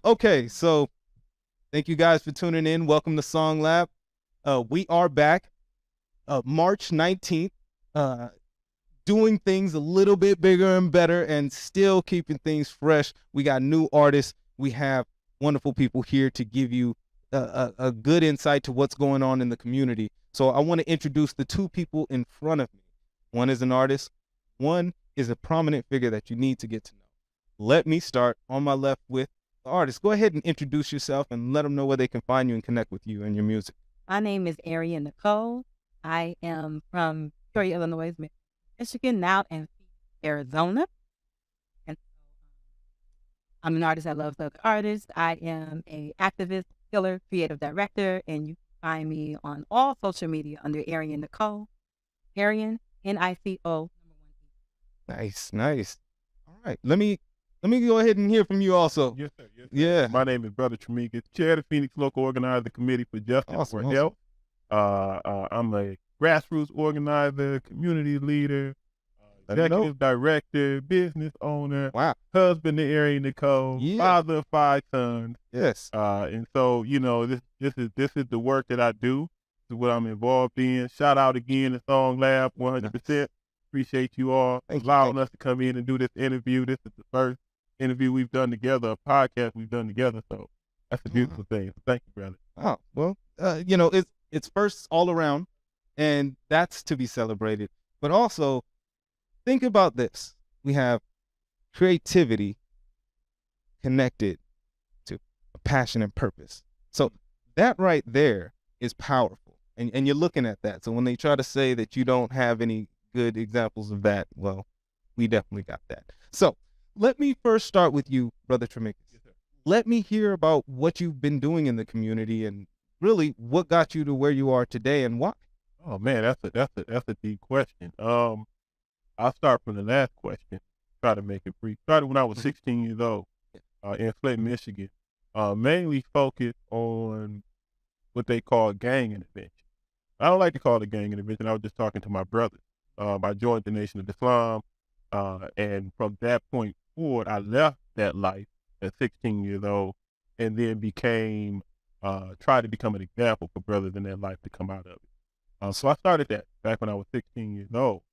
Okay, so thank you guys for tuning in. Welcome to SongLab. We are back March 19th, doing things a little bit bigger and better and still keeping things fresh. We got new artists. We have wonderful people here to give you a good insight to what's going on in the community. So I want to introduce the two people in front of me. One is an artist. One is a prominent figure that you need to get to know. Let me start on my left with the artist. Go ahead and introduce yourself and let them know where they can find you and connect with you and your music. My name is Arian Nicole. I am from Peoria, Illinois, Michigan, now in Arizona. And I'm an artist that loves other artists. I am an activist, healer, creative director, and you can find me on all social media under Arian Nicole. Arian, Nico. Nice, nice. All right, let me go ahead and hear from you also. Yes, sir. Yes, sir. Yeah. My name is Brother Tremikus, chair of the Phoenix Local Organizer Committee for Justice for Health. I'm a grassroots organizer, community leader, executive director, business owner, husband to Arian Nicole, father of 5 sons. Yes. And so, you know, this is the work that I do. This is what I'm involved in. Shout out again to SongLab 100%. Appreciate you all allowing us to come in and do this interview. This is the first interview we've done together, a podcast we've done together. So that's a beautiful thing. So thank you, brother. Oh, well, you know, it's first all around, and that's to be celebrated. But also, think about this. We have creativity connected to a passion and purpose. So that right there is powerful. And you're looking at that. So when they try to say that you don't have any good examples of that, well, we definitely got that. So let me first start with you, Brother Tremikus. Yes, sir. Let me hear about what you've been doing in the community and really what got you to where you are today and why. Oh man, that's a deep question. I'll start from the last question. Try to make it brief. Started when I was 16 years old, in Flint, Michigan. Mainly focused on what they call gang intervention. I don't like to call it gang intervention. I was just talking to my brothers. I joined the Nation of Islam, and from that point forward, I left that life at 16 years old, and then tried to become an example for brothers in that life to come out of it. So I started that back when I was 16 years old,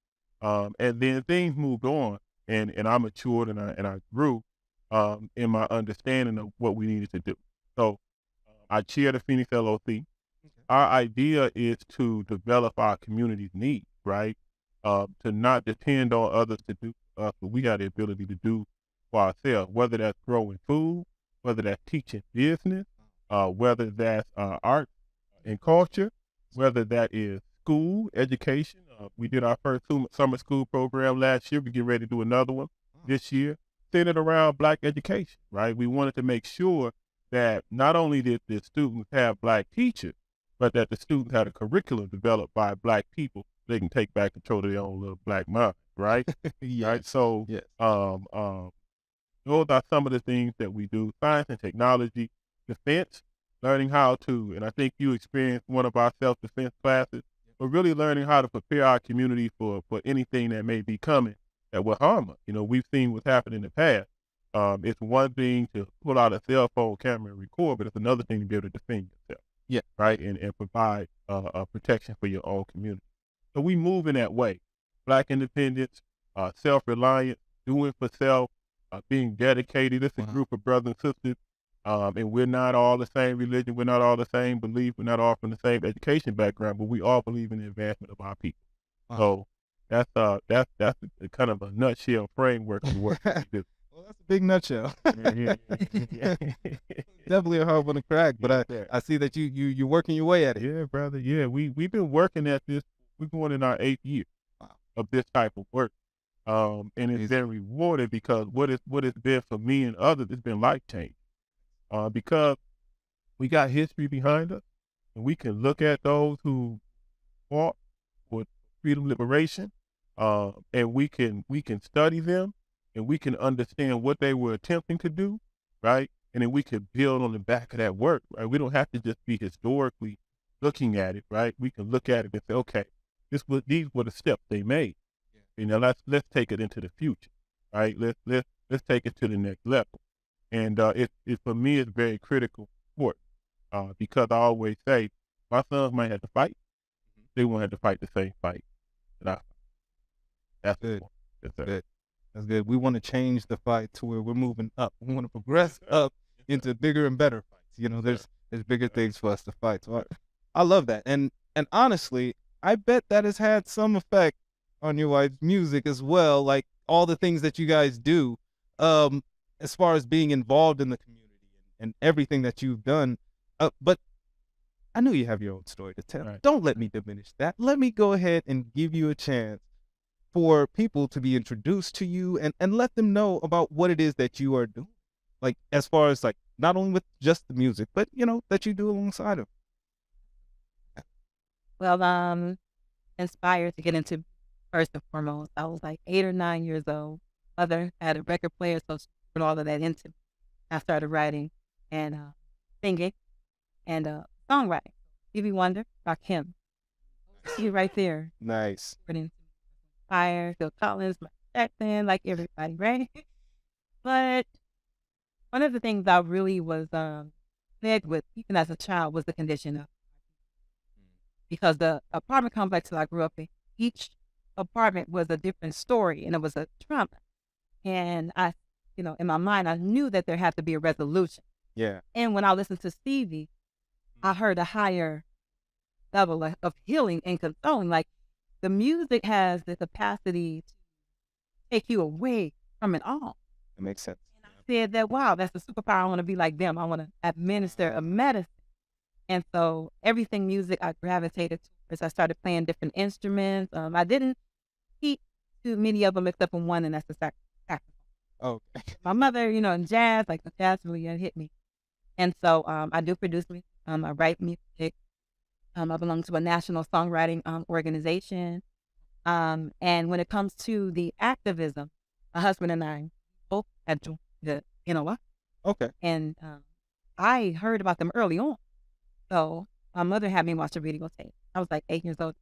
and then things moved on, and I matured and I grew in my understanding of what we needed to do. So I chair the Phoenix LOC. Our idea is to develop our community's needs, right? To not depend on others to do us, but we got the ability to do for ourselves, whether that's growing food, whether that's teaching business, whether that's art and culture, whether that is school, education. We did our first summer school program last year. We get ready to do another one this year, centered around Black education, right? We wanted to make sure that not only did the students have Black teachers, but that the students had a curriculum developed by Black people. They can take back control of their own little Black mind, right? Yes. Right. So, yes. Those are some of the things that we do: science and technology, defense, learning how to, and I think you experienced one of our self-defense classes, but really learning how to prepare our community for anything that may be coming that will harm us. You know, we've seen what's happened in the past. It's one thing to pull out a cell phone camera and record, but it's another thing to be able to defend yourself. Yeah. Right. And provide protection for your own community. So we move in that way. Black independence, self-reliance, doing for self, being dedicated. It's a group of brothers and sisters, and we're not all the same religion. We're not all the same belief. We're not all from the same education background, but we all believe in the advancement of our people. So that's a kind of a nutshell framework of what we do. Well, that's a big nutshell. Yeah. Definitely a hard one to crack, but I see that you're working your way at it. Yeah, brother. Yeah, we've been working at this. We're going in our 8th year of this type of work, and it's been rewarded because what it's been for me and others, it's been life changing. Because we got history behind us, and we can look at those who fought for freedom, liberation, and we can study them, and we can understand what they were attempting to do, right? and then we could build on the back of that work, right? We don't have to just be historically looking at it, right? We can look at it and say, okay, these were the steps they made. You know, let's take it into the future, right? Let's take it to the next level. And it for me, it's very critical sport, because I always say my sons might have to fight. They won't have to fight the same fight that I fight. That's good. That's good. That's good. We want to change the fight to where we're moving up. We want to progress up into bigger and better fights. You know, there's bigger things for us to fight. So I love that. And honestly, I bet that has had some effect on your wife's music as well, like all the things that you guys do, as far as being involved in the community and everything that you've done. But I know you have your own story to tell. Right. Don't let me diminish that. Let me go ahead and give you a chance for people to be introduced to you and let them know about what it is that you are doing. Like, as far as like, not only with just the music, but, you know, that you do alongside of. Well, inspired to get into, first and foremost, I was like 8 or 9 years old. Mother had a record player, so she put all of that into me. I started writing and singing and songwriting. Stevie Wonder, Rakim. See right there. Nice. Fire, Phil Collins, Michael Jackson, like everybody, right? But one of the things I really was led with, even as a child, was the condition of, because the apartment complex that I grew up in, each apartment was a different story, and it was a trauma. And I, you know, in my mind, I knew that there had to be a resolution. Yeah. And when I listened to Stevie, I heard a higher level of healing and consoling. Like, the music has the capacity to take you away from it all. It makes sense. And I said that, wow, that's a superpower. I want to be like them. I want to administer a medicine. And so everything music I gravitated towards. I started playing different instruments. I didn't teach too many of them except for one, and that's the saxophone. Oh. My mother, you know, in jazz, like the jazz really hit me. And so I do produce music. I write music. I belong to a national songwriting organization. And when it comes to the activism, my husband and I both had joined the NOI. Okay. And I heard about them early on. So my mother had me watch a video tape. I was like 8 years old.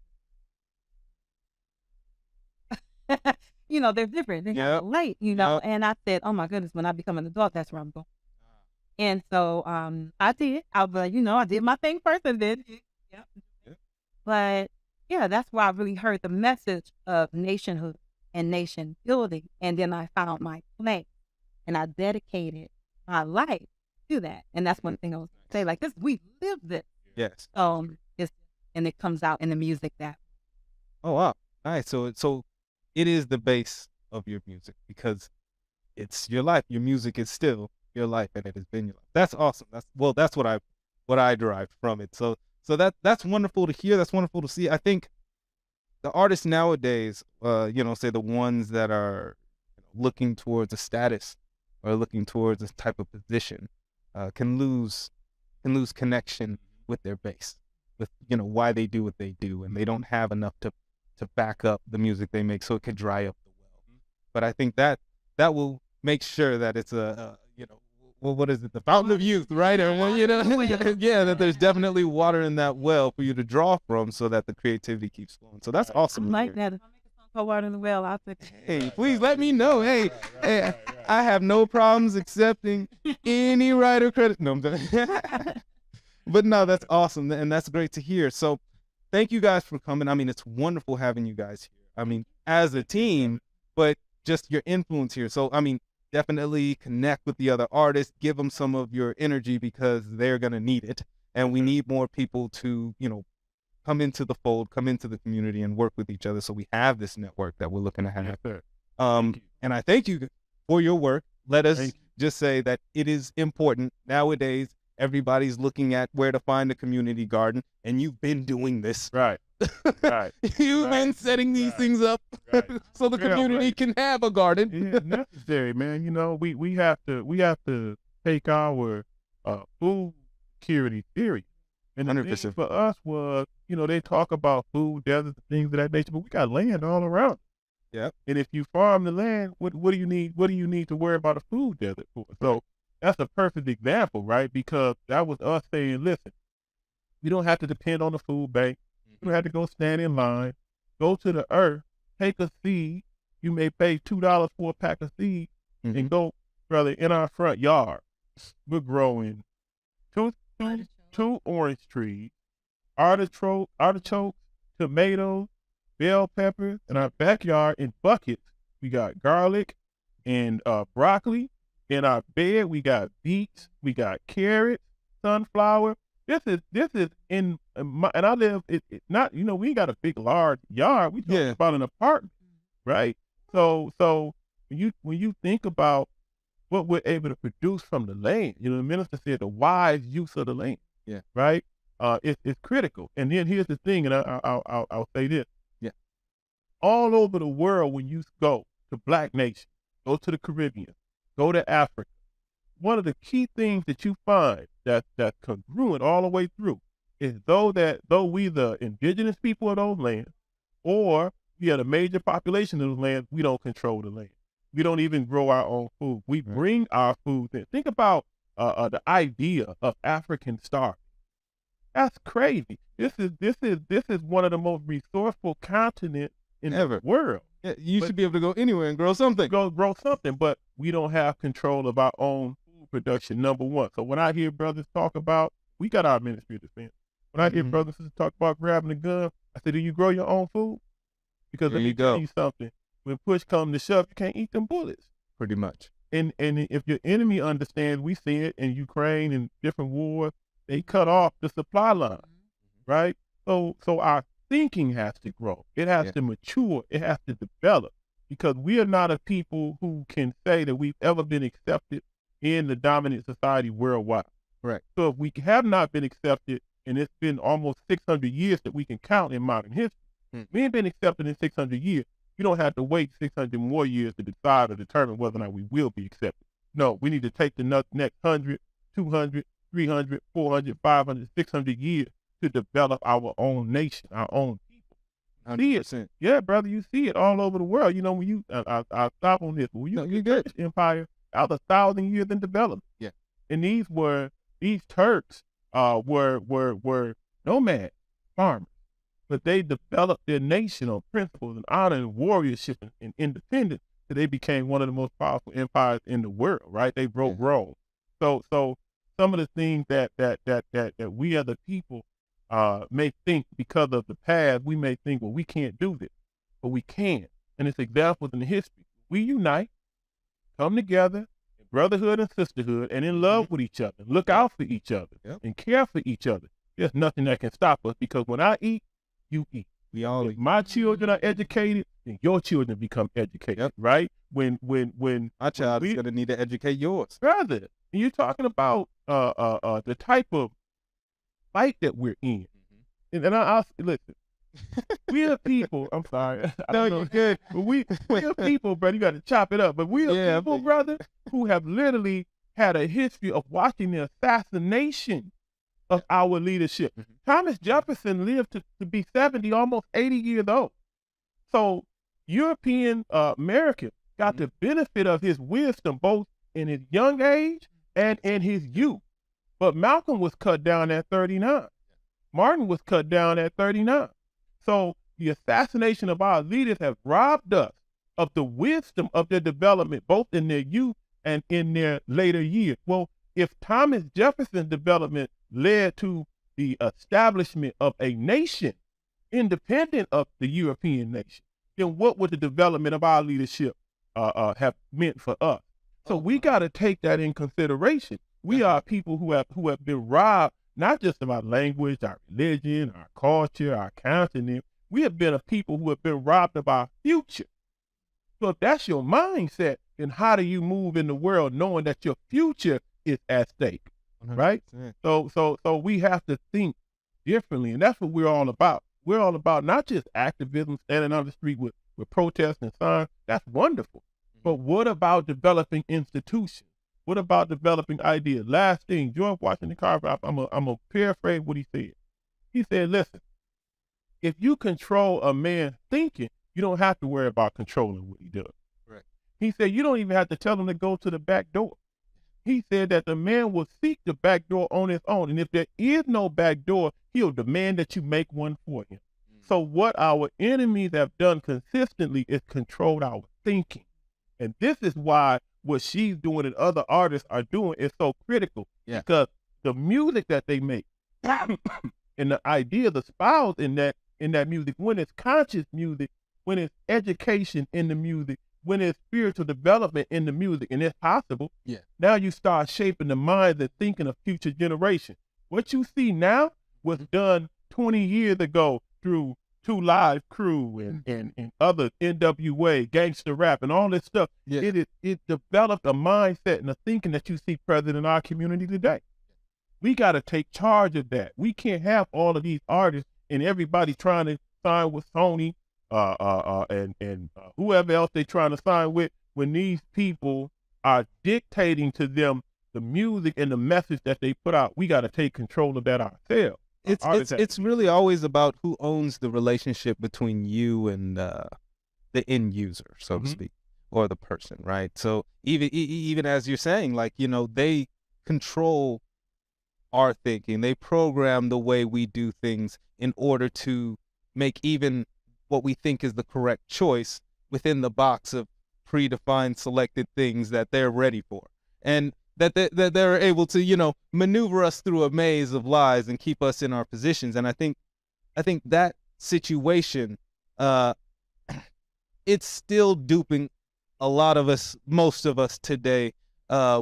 You know, they're different. They're late, you know. Yep. And I said, oh my goodness, when I become an adult, that's where I'm going. And so I did. I was like, you know, I did my thing first and then. Yeah. But yeah, that's why I really heard the message of nationhood and nation building. And then I found my place and I dedicated my life to that. And that's one thing I was say, like, this, we live this. Yes. And it comes out in the music that. Oh wow. Nice. So it is the base of your music because it's your life. Your music is still your life and it has been your life. That's awesome. That's what I derived from it. So that's wonderful to hear. That's wonderful to see. I think the artists nowadays, you know, say the ones that are looking towards a status or looking towards a type of position, can lose connection with their base, with, you know, why they do what they do, and they don't have enough to back up the music they make, so it could dry up the well. But I think that will make sure that it's a you know, well, what is it? The fountain of youth, right? Or, you know, yeah, that there's definitely water in that well for you to draw from, so that the creativity keeps flowing. So that's awesome. I like that. If I make a song called Water in the Well, I'll think. Hey, please let me know. Hey, I have no problems accepting any writer credit. No, I'm done. But no, that's awesome, and that's great to hear. So thank you guys for coming. I mean, it's wonderful having you guys here. I mean, as a team, but just your influence here. So, I mean, definitely connect with the other artists, give them some of your energy because they're going to need it. And we need more people to, you know, come into the fold, come into the community and work with each other. So we have this network that we're looking to have. Yes, and I thank you for your work. Let us just say that it is important nowadays. Everybody's looking at where to find a community garden, and you've been doing this. Right. Right. You've been setting these things up so the community can have a garden. Yeah, necessary, man. You know, we have to take our food security theory. And the 100%. thing for us was, you know, they talk about food deserts and things of that nature, but we got land all around. Yeah. And if you farm the land, what do you need? What do you need to worry about a food desert for? So that's a perfect example, right? Because that was us saying, listen, we don't have to depend on the food bank. You don't have to go stand in line. Go to the earth, take a seed. You may pay $2 for a pack of seeds and go, brother, in our front yard, we're growing two orange trees, artichokes, tomatoes, bell peppers. In our backyard in buckets, we got garlic and broccoli. In our bed, we got beets, we got carrots, sunflower. This is in my, and I live not, we ain't got a big large yard. We talking about an apartment, right? So when you think about what we're able to produce from the land, the minister said the wise use of the land, right? It's critical. And then here's the thing, and I'll say this, all over the world, when you go to Black nations, go to the Caribbean, go to Africa, one of the key things that you find that's congruent all the way through is though we the indigenous people of those lands, or we are the major population of those lands, we don't control the land. We don't even grow our own food. We bring our food in. Think about the idea of African starving. That's crazy. This is one of the most resourceful continents in the world. Yeah, you should be able to go anywhere and grow something. Grow something, but we don't have control of our own food production, number one. So when I hear brothers talk about, we got our ministry of defense. When I hear brothers and sisters talk about grabbing a gun, I say, do you grow your own food? Because let me tell you something. When push comes to shove, you can't eat them bullets. Pretty much. And if your enemy understands, we see it in Ukraine and different wars, they cut off the supply line, right? So our thinking has to grow. It has to mature. It has to develop, because we are not a people who can say that we've ever been accepted in the dominant society worldwide. Right. So if we have not been accepted, and it's been almost 600 years that we can count in modern history, we ain't been accepted in 600 years. You don't have to wait 600 more years to decide or determine whether or not we will be accepted. No, we need to take the next 100, 200, 300, 400, 500, 600 years to develop our own nation, our own people. 100%. See it. Yeah, brother, you see it all over the world. When you, I'll stop on this. When you good. Turkish Empire, out 1,000 years in development. Yeah. And these Turks were nomad farmers, but they developed their nation on principles and honor and warriorship and independence, so they became one of the most powerful empires in the world, right? They broke Rome. So some of the things that we as a people may think, because of the past, we may think, well, we can't do this, but we can. And it's examples in the history. We unite, come together, in brotherhood and sisterhood, and in love with each other, look out for each other, and care for each other. There's nothing that can stop us, because when I eat, you eat. We all eat. My children are educated, and your children become educated, right? When my child is gonna need to educate yours, brother. And you're talking about the type of fight that we're in, and I listen. We are people. I'm sorry. No, you're good. But we are people, brother. You got to chop it up. But we are people, brother, who have literally had a history of watching the assassination of our leadership. Thomas Jefferson lived to be 70, almost 80 years old. So European Americans got the benefit of his wisdom both in his young age and in his youth. But Malcolm was cut down at 39. Martin was cut down at 39. So the assassination of our leaders have robbed us of the wisdom of their development, both in their youth and in their later years. Well, if Thomas Jefferson's development led to the establishment of a nation independent of the European nation, then what would the development of our leadership have meant for us? So we got to take that in consideration. We are people who have been robbed, not just of our language, our religion, our culture, our continent. We have been a people who have been robbed of our future. So if that's your mindset, then how do you move in the world knowing that your future is at stake, 100%. Right? So we have to think differently, and that's what we're all about. We're all about not just activism, standing on the street with protests and signs. That's wonderful. But what about developing institutions? What about developing ideas? Last thing, George Washington Carver, I'm gonna paraphrase what he said. He said, listen, if you control a man's thinking, you don't have to worry about controlling what he does. Right. He said, you don't even have to tell him to go to the back door. he said that the man will seek the back door on his own. And if there is no back door, he'll demand that you make one for him. So what our enemies have done consistently is controlled our thinking. And this is why what she's doing and other artists are doing is so critical. Yeah. Because the music that they make and the idea, the spouse in that music, when it's conscious music, when it's education in the music, when it's spiritual development in the music, and it's possible, now you start shaping the minds and thinking of future generations. What you see now was done 20 years ago through Two Live Crew and other NWA, gangster rap, and all this stuff. It developed a mindset and a thinking that you see present in our community today. We got to take charge of that. We can't have all of these artists and everybody trying to sign with Sony and whoever else they trying to sign with, when these people are dictating to them the music and the message that they put out. We got to take control of that ourselves. It's really always about who owns the relationship between you and the end user, so to speak, or the person, right? So even as you're saying, like, you know, they control our thinking. They program the way we do things in order to make even what we think is the correct choice within the box of predefined selected things that they're ready for. And that they're able to, you know, maneuver us through a maze of lies and keep us in our positions. And I think that situation, it's still duping a lot of us, most of us today.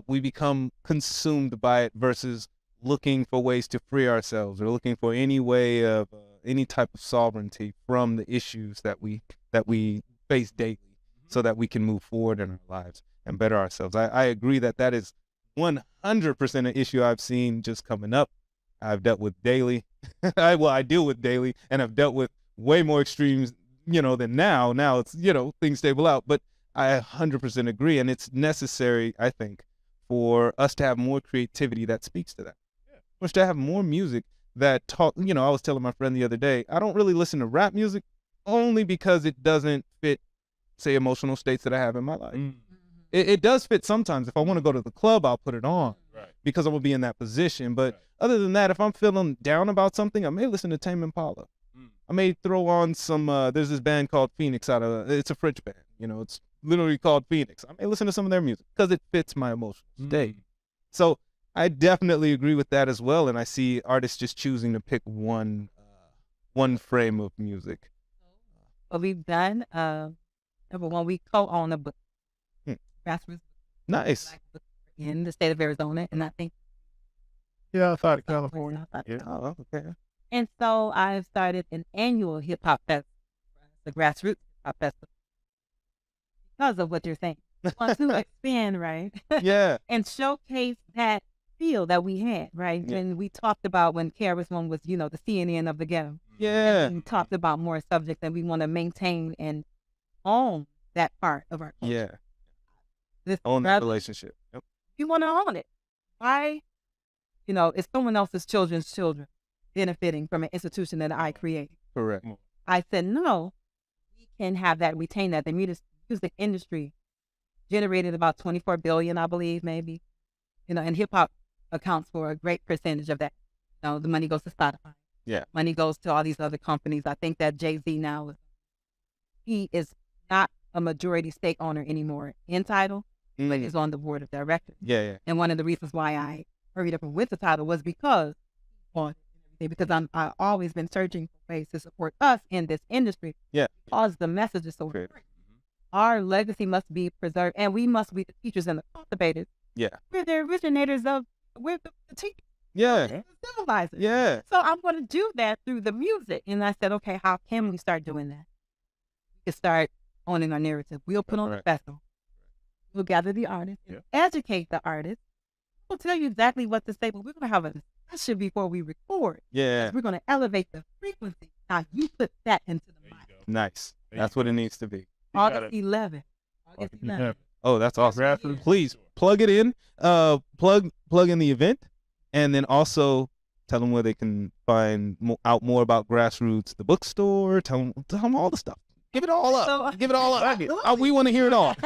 We become consumed by it versus looking for ways to free ourselves or looking for any way of any type of sovereignty from the issues that we face daily, so that we can move forward in our lives and better ourselves. I agree that is 100% an issue I've seen just coming up. I've dealt with daily. I deal with daily, and I've dealt with way more extremes, you know, than now. Now it's, you know, things stable out. But I 100% agree, and it's necessary, I think, for us to have more creativity that speaks to that. For us to have more music that talk. You know, I was telling my friend the other day, I don't really listen to rap music only because it doesn't fit, say, emotional states that I have in my life. It does fit sometimes. If I want to go to the club, I'll put it on because I'm going to be in that position. But other than that, if I'm feeling down about something, I may listen to Tame Impala. I may throw on some, there's this band called Phoenix it's a French band. You know, it's literally called Phoenix. I may listen to some of their music because it fits my emotional state. So I definitely agree with that as well. And I see artists just choosing to pick one frame of music. What we've done, number one, we co-own a book. Grassrootz. Nice. In the state of Arizona, and I think outside of California. Oh, okay. And so I've started an annual hip hop fest, the Grassrootz Hip Hop Festival, because of what you're saying. We want to expand, right? Yeah. And showcase that feel that we had, right? Yeah. And we talked about when KRS ONE was, you know, the CNN of the ghetto. Yeah. And we talked about more subjects that we want to maintain and own that part of our culture. Yeah. This Own that relationship. Yep. You want to own it. Why? You know, it's someone else's children's children benefiting from an institution that I created. Correct. I said, no, we can have that, retain that. The music industry generated about 24 billion, I believe, maybe. You know, and hip hop accounts for a great percentage of that. You know, the money goes to Spotify. Yeah. Money goes to all these other companies. I think that Jay-Z now, he is not a majority stake owner anymore in Tidal. But is on the board of directors. Yeah. And one of the reasons why I hurried up and with the Tidal was because I've always been searching for ways to support us in this industry. Yeah. Because the message is so important. Our legacy must be preserved, and we must be the teachers and the cultivators. Yeah. We're the originators we're the teachers. Yeah. The civilizers. Yeah. So I'm going to do that through the music. And I said, okay, how can we start doing that? We can start owning our narrative. We'll put on a festival. We'll gather the artists, educate the artists. We'll tell you exactly what to say, but we're going to have a discussion before we record. Yeah. We're going to elevate the frequency. Now, you put that into the mic. Nice. That's what it needs to be. August 11th. Oh, that's awesome. Grassrootz. Please plug it in. Plug in the event, and then also tell them where they can find out more about Grassrootz, the bookstore. Tell them all the stuff. Give it all up. Give it all up. We want to hear it all.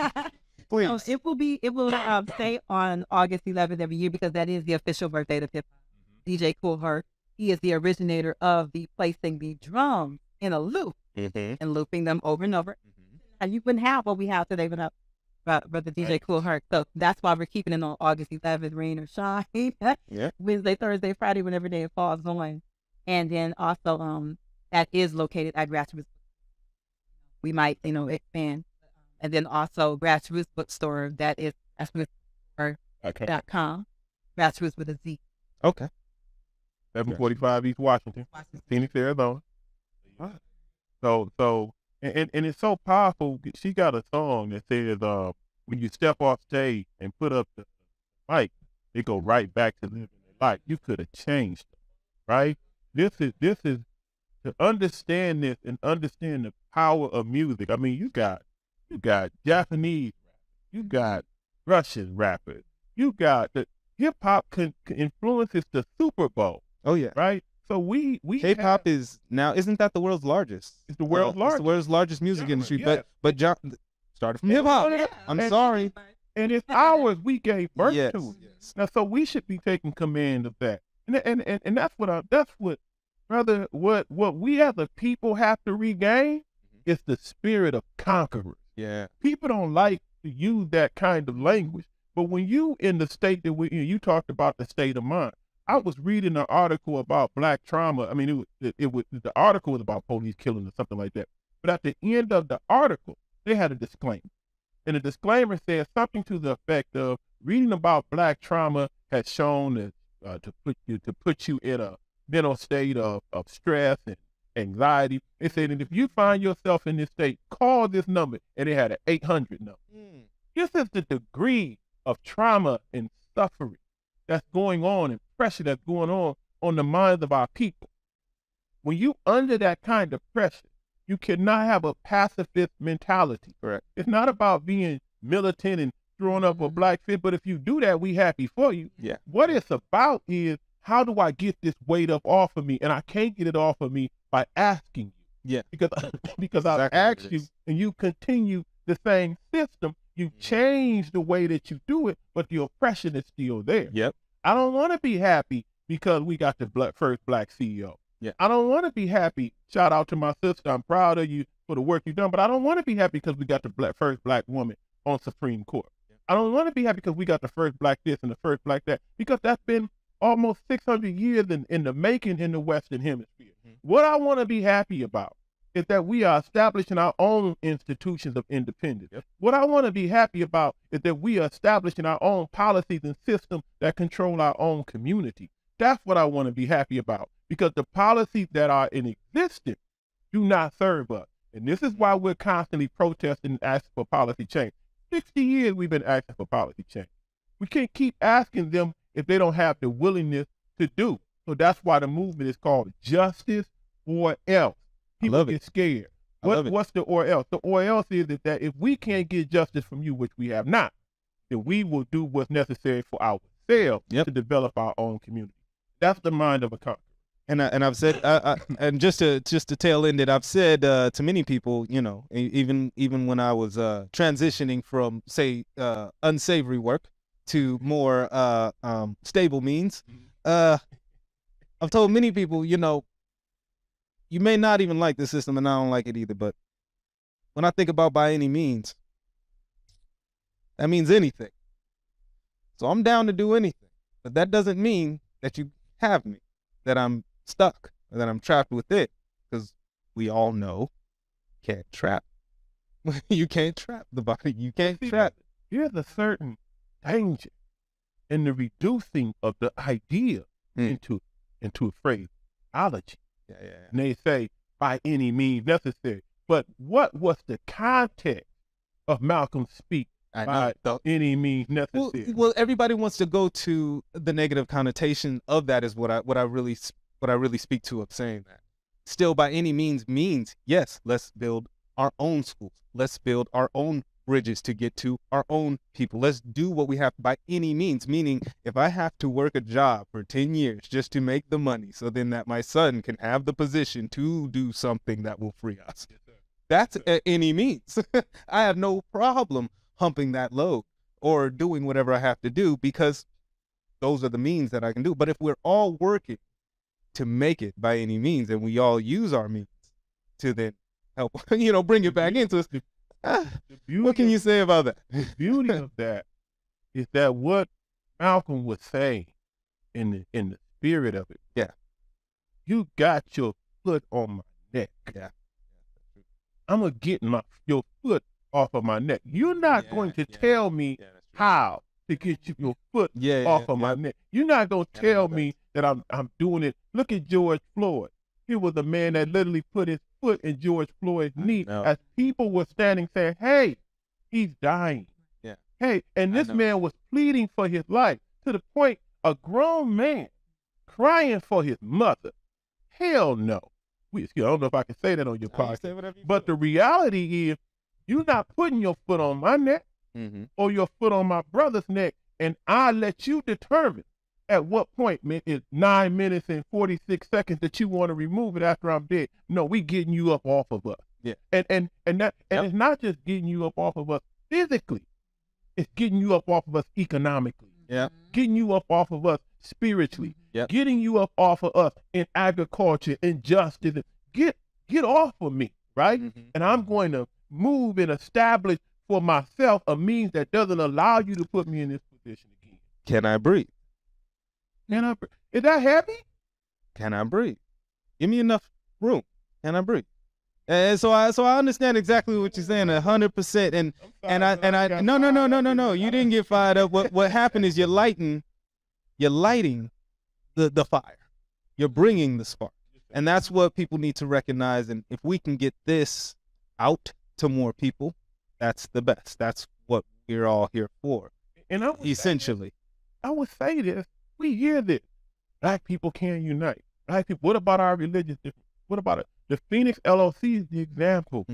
please. So it will stay on August 11th every year because that is the official birthday of hip hop. DJ Kool Herc, he is the originator of the placing the drums in a loop and looping them over and over. And you wouldn't have what we have today without Brother DJ Kool Herc. So that's why we're keeping it on August 11th, rain or shine. Wednesday, Thursday, Friday, whenever day it falls on. And then also that is located at Grassrootz. We might, expand. And then also Grassrootz Bookstore, that is grassroots.com. Grassrootz with a Z. Okay. 745 East Washington, Phoenix, Arizona. So, and it's so powerful. She got a song that says, when you step off stage and put up the mic, it go right back to living their life. You could have changed it, right? This is to understand this and understand the power of music. I mean, you got Japanese, you got Russian rappers, you got the hip hop influences the Super Bowl. Oh yeah, right. So we hip hop is now, isn't that the world's largest? It's the world's largest. It's the world's largest music industry. Yes. But John started from hip hop. I'm sorry. And it's ours. We gave birth Yes. to it. Now, so we should be taking command of that. And that's what brother, what we as a people have to regain is the spirit of conquerors. Yeah. People don't like to use that kind of language, but when you in the state that we're in, you talked about the state of mind. I was reading an article about Black trauma. I mean, the article was about police killing or something like that. But at the end of the article, they had a disclaimer. And the disclaimer says something to the effect of reading about Black trauma has shown that to put you in a mental state of stress and anxiety. They said that if you find yourself in this state, call this number. And they had an 800 number. This is the degree of trauma and suffering that's going on and pressure that's going on the minds of our people. When you under that kind of pressure, you cannot have a pacifist mentality. Correct. It's not about being militant and throwing up a black fist, but if you do that, we happy for you. Yeah. What it's about is, how do I get this weight up off of me? And I can't get it off of me by asking you. Yeah. Because I've asked you and you continue the same system. You change the way that you do it, but the oppression is still there. Yep. I don't want to be happy because we got the first black CEO. Yeah. I don't want to be happy. Shout out to my sister. I'm proud of you for the work you've done, but I don't want to be happy because we got the first black woman on Supreme Court. Yeah. I don't want to be happy because we got the first black this and the first black that, because that's been almost 600 years in the making in the Western Hemisphere. What I want to be happy about is that we are establishing our own institutions of independence. Yep. What I want to be happy about is that we are establishing our own policies and systems that control our own community. That's what I want to be happy about, because the policies that are in existence do not serve us. And this is why we're constantly protesting and asking for policy change. 60 years we've been asking for policy change. We can't keep asking them if they don't have the willingness to do. So that's why the movement is called Justice or Else. People get scared. What's the or else? The or else is that if we can't get justice from you, which we have not, then we will do what's necessary for ourselves to develop our own community. That's the mind of a conqueror. And I've said, and just to tail end it, I've said to many people, even when I was transitioning from, say, unsavory work to more stable means, I've told many people, you may not even like the system, and I don't like it either, but when I think about by any means, that means anything. So I'm down to do anything, but that doesn't mean that you have me, that I'm stuck, or that I'm trapped with it, because we all know you can't trap. You can't trap the body. You can't trap. There's a certain danger in the reducing of the idea into a phraseology. And they say, by any means necessary. But what was the context of Malcolm's speech? By any means necessary. Well, everybody wants to go to the negative connotation of that, is what I really speak to of saying that. Still, by any means yes, let's build our own schools. Let's build our own bridges to get to our own people. Let's do what we have by any means, meaning if I have to work a job for 10 years just to make the money so then that my son can have the position to do something that will free us. That's at any means. I have no problem pumping that load or doing whatever I have to do, because those are the means that I can do. But if we're all working to make it by any means, and we all use our means to then help, bring it back into us, what can you say about that? The beauty of that is that what Malcolm was saying in the spirit of it. Yeah. You got your foot on my neck. Yeah. I'm going to get your foot off of my neck. You're not going to tell me how to get your foot off of my neck. You're not going to tell me that I'm doing it. Look at George Floyd. He was a man that literally put his foot in George Floyd's knee as people were standing saying, hey, he's dying. Yeah. Hey, and this man was pleading for his life to the point a grown man crying for his mother. Hell no. I don't know if I can say that on your podcast, but the reality is you're not putting your foot on my neck or your foot on my brother's neck, and I let you determine at what point, man, it's 9 minutes and 46 seconds that you want to remove it after I'm dead. No, we getting you up off of us. Yeah. And it's not just getting you up off of us physically. It's getting you up off of us economically. Yeah. Getting you up off of us spiritually. Yep. Getting you up off of us in agriculture, in justice. Get off of me, right? And I'm going to move and establish for myself a means that doesn't allow you to put me in this position again. Can I breathe? Is that heavy? Can I breathe? Give me enough room. Can I breathe? And so I understand exactly what you're saying 100%. No. You didn't get fired up. What happened is you're lighting the fire. You're bringing the spark. And that's what people need to recognize. And if we can get this out to more people, that's the best. That's what we're all here for. And essentially, I would say this. We hear this. Black people can't unite. Black people. What about our religious difference? What about it? The Phoenix LOC is the example.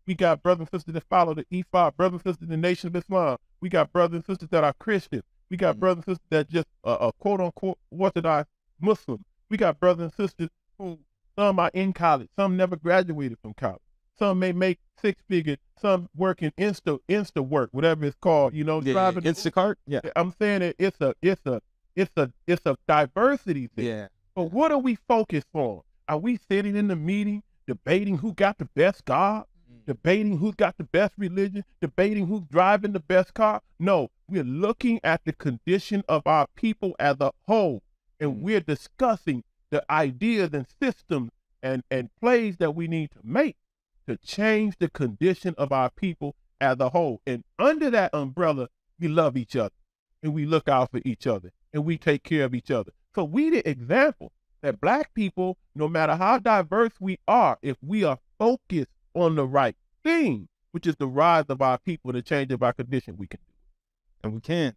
We got brothers and sisters that follow the E5, brothers and sisters in the Nation of Islam. We got brothers and sisters that are Christian. We got brothers and sisters that just quote unquote Orthodox Muslim. We got brothers and sisters who some are in college, some never graduated from college. Some may make six figures, some work in Insta work, whatever it's called, driving Instacart. Yeah. I'm saying that it's a diversity thing. Yeah. But what are we focused on? Are we sitting in the meeting debating who got the best God, debating who's got the best religion, debating who's driving the best car? No, we're looking at the condition of our people as a whole, and we're discussing the ideas and systems and plays that we need to make to change the condition of our people as a whole. And under that umbrella, we love each other, and we look out for each other, and we take care of each other. So we the example that Black people, no matter how diverse we are, if we are focused on the right thing, which is the rise of our people, the change of our condition, we can do it. And we can.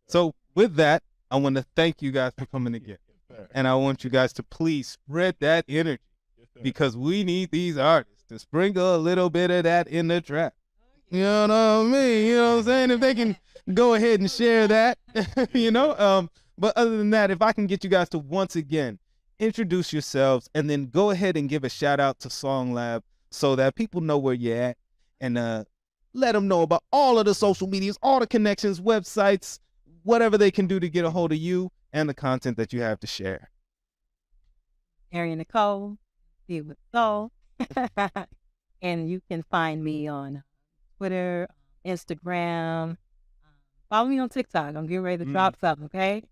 So with that, I want to thank you guys for coming again. And I want you guys to please spread that energy, because we need these artists to sprinkle a little bit of that in the trap. You know what I mean? You know what I'm saying? If they can go ahead and share that, But other than that, if I can get you guys to once again introduce yourselves and then go ahead and give a shout out to SongLab so that people know where you're at, and let them know about all of the social medias, all the connections, websites, whatever they can do to get a hold of you and the content that you have to share. Arian Nicole, Stevie with Soul. And you can find me on Twitter, Instagram. Follow me on TikTok. I'm getting ready to drop something, okay?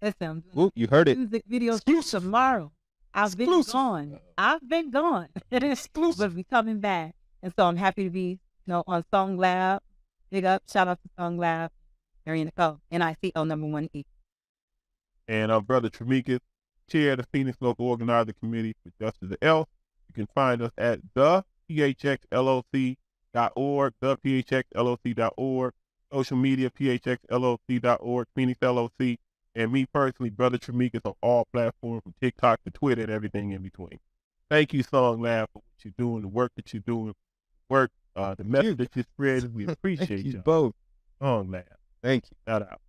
Listen, I'm doing you heard it. music videos tomorrow. I've been gone. It is exclusive. But we coming back. And so I'm happy to be, on SongLab. Big up. Shout out to SongLab. Arian Nicole. NICO #1E. And I'm Brother Tremikus, chair of the Phoenix Local Organizer Committee for Justice of Else. You can find us at thephxloc.org, thephxloc.org, social media, phxloc.org, Phoenix LOC, and me personally, Brother Tremikus, on all platforms from TikTok to Twitter and everything in between. Thank you, SongLab, for what you're doing, the work that you're doing, the message that you're spreading. We appreciate you both. SongLab. Thank you. Shout out.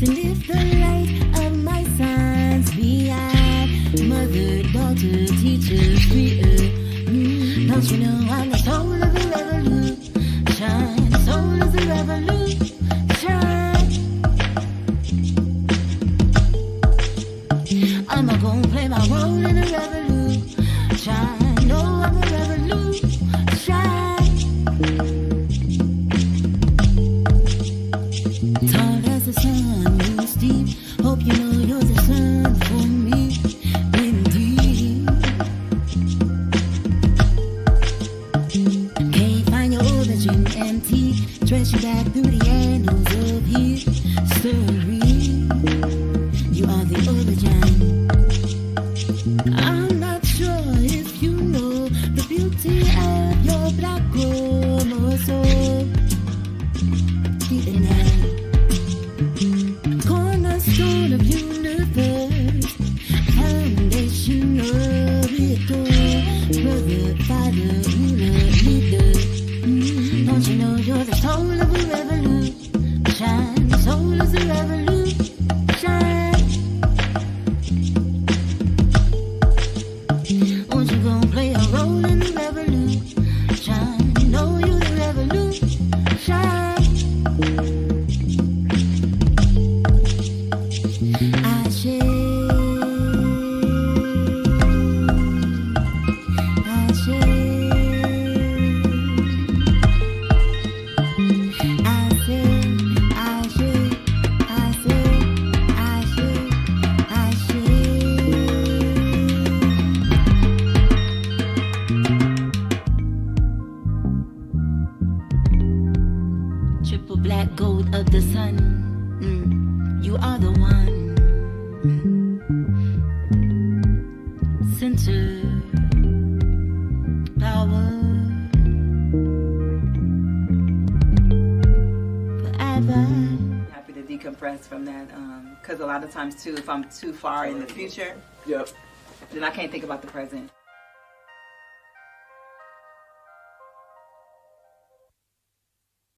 to lift the light of my sons beyond mother, daughter, teacher, creator. Don't you know I'm the soul of the revolution? Soul is the revolution. I'm a gonna play my role in the revolution. No, I'm a revolution. Tall as the sun, you steep. Hope you know you're the sun for me. Indeed. Can't find your origin empty. Trace you back through the annals of history. You are the origin. I'm not sure if you know the beauty of your black chromosome. Deep in there. Cornerstone of universe. Foundation of it all. Brother, father, ruler, leader. Don't you know you're the soul of a revolution? Soul is a revolution. Won't you go play a role in the revolution? Know you the revolution. I share. I share. I say, I share. I say, I share. I share. Triple black gold of the sun. You are the one. Center power forever. Happy to decompress from that, because a lot of times too, if I'm too far in the future, then I can't think about the present.